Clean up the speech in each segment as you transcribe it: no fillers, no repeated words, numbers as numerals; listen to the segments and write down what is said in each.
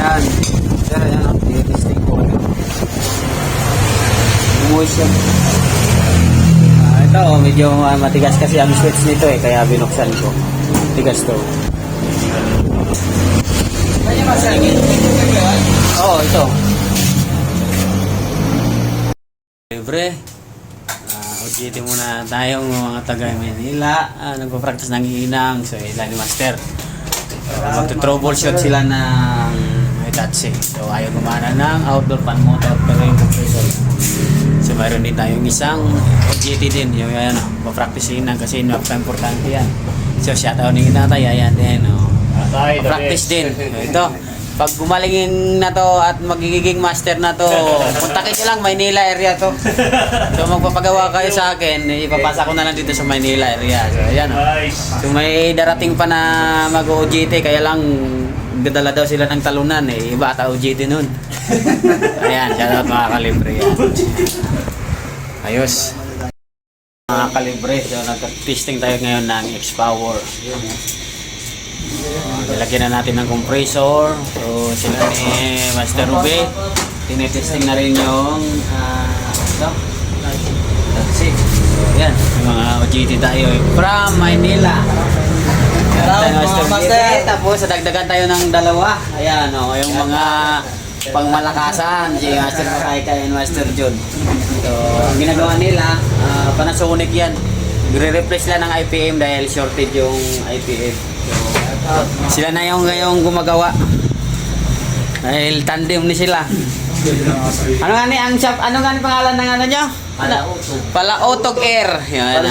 Yan. Sir, ayan o. Testing ko. Moist yan. Ito, medyo matigas kasi ang switch nito eh. Kaya binuksan ko. Tigas to. Oo, ito. Libre. OJT muna tayong mga taga Manila. Nagpa-practice ng inang. So, ilan ni Master. Magto-troubleshoot sila ng Hitachi. So, ayaw gumana ng outdoor fan motor pero yung compressor. So, mayroon din tayong isang OJT din. Yung yan, pa-practice inang kasi napaka-importante yan. So, shoutout ni tatay. Ayan din. Pa-practice din. So, ito. Pag gumalingin na to at magiging master na to, kontakin nyo lang, Maynila area to. So magpapagawa kayo sa akin, ipapasa ko na lang dito sa Maynila area. So ayan o. So may darating pa na mag-OJT, kaya lang dadala daw sila ng talunan eh. Iba ata OJT nun. Ayan, shoutout mga kalibre yan. Ayos. Mga kalibre, so nag-testing tayo ngayon ng X-Power. Nilagyan na natin ng compressor. So sila ni Master Ruby tinetesting na rin yung that's it. So yan, yung mga OJT tayo from Manila. Tapos dagdagan tayo ng dalawa. Ayan o, yung mga pangmalakasan, si Master Makaika and Master John. So ang ginagawa nila, Panasonic yan. Gre-replace lang ng IPM dahil shorted yung IPM. So, sila na yung ngayong gumagawa. Dahil tandem ni sila. Ano nga ni ang shop? Ano nga ni pangalan ng ano nyo? Palaotog Air. Yan.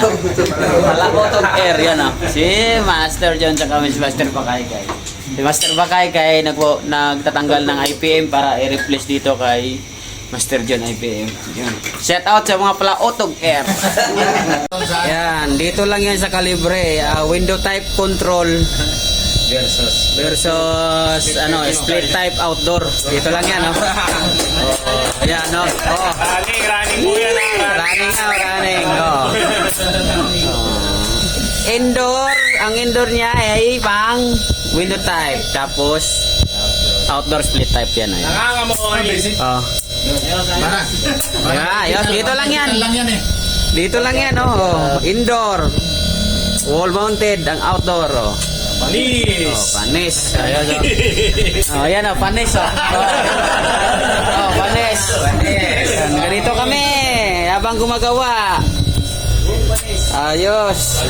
Palaotog Air. Yan o. Si Master John tsaka si Master Bakaykay. Si Master Bakaykay nagtatanggal ng IPM para i-replace dito kay Master John IPM. Yan. Shout out sa mga Palaotog Air. Yan. Dito lang yan sa Calibre. Window type control versus ano, split type outdoor. Dito lang yan, no? Ayan, no? Oh. Running po yan. Running. Oh. Indoor, ang indoor niya ay pang window type. Tapos outdoor split type yan. Nangangamoy. Oh. Ayan, dito lang yan. Dito lang yan, oh. Indoor. Wall mounted ang outdoor, oh. Panis. Oh, panis. Ayan, oh. Oh, ayan, oh, panis, oh. Oh, panis. Ayan, ganito kami habang gumagawa. Ayos.